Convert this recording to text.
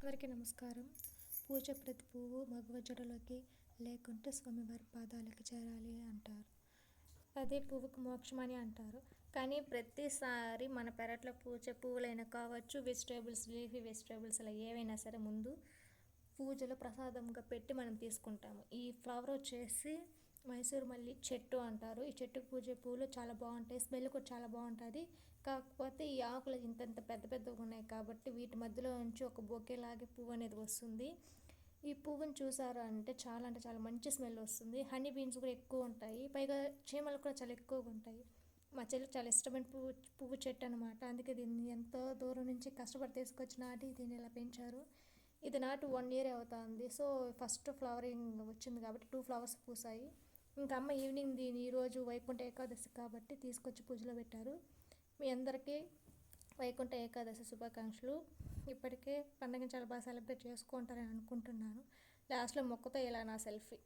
అందరికీ నమస్కారం. పూజ ప్రతి పువ్వు మగవ జడలోకి లేకుంటే స్వామివారి పాదాలకి చేరాలి అంటారు. అదే పువ్వుకు మోక్షమని అంటారు. కానీ ప్రతిసారి మన పెరట్లో పూచే పువ్వులైనా కావచ్చు, వెజిటేబుల్స్, లీఫీ వెజిటేబుల్స్ అలా ఏవైనా సరే ముందు పూజలో ప్రసాదంగా పెట్టి మనం తీసుకుంటాము. ఈ ఫ్లవర్ వచ్చేసి మైసూర్ మల్లి చెట్టు అంటారు. ఈ చెట్టుకు పూజే పువ్వులు చాలా బాగుంటాయి, స్మెల్ కూడా చాలా బాగుంటుంది. కాకపోతే ఈ ఆకులు ఇంతంత పెద్ద పెద్దగా ఉన్నాయి కాబట్టి వీటి మధ్యలో నుంచి ఒక బొకేలాగే పువ్వు అనేది వస్తుంది. ఈ పువ్వుని చూసారు అంటే చాలా మంచి స్మెల్ వస్తుంది. హనీ బీన్స్ కూడా ఎక్కువ ఉంటాయి, పైగా చీమలు కూడా చాలా ఎక్కువగా ఉంటాయి. మా చెల్లికి చాలా ఇష్టమైన పువ్వు చెట్టు అనమాట. అందుకే దీన్ని ఎంతో దూరం నుంచి కష్టపడి తీసుకొచ్చి నాటి దీన్ని ఇలా పెంచారు. ఇది నాటు 1 year అవుతుంది. సో ఫస్ట్ ఫ్లవరింగ్ వచ్చింది కాబట్టి 2 flowers పూసాయి. ఇంకా అమ్మ ఈవినింగ్ దీని ఈరోజు వైకుంఠ ఏకాదశి కాబట్టి తీసుకొచ్చి పూజలో పెట్టారు. మీ అందరికీ వైకుంఠ ఏకాదశి శుభాకాంక్షలు. ఇప్పటికే పండుగను చాలా బాగా సెలబ్రేట్ చేసుకుంటారని అనుకుంటున్నాను. లాస్ట్లో మొక్కతో ఇలా నా సెల్ఫీ.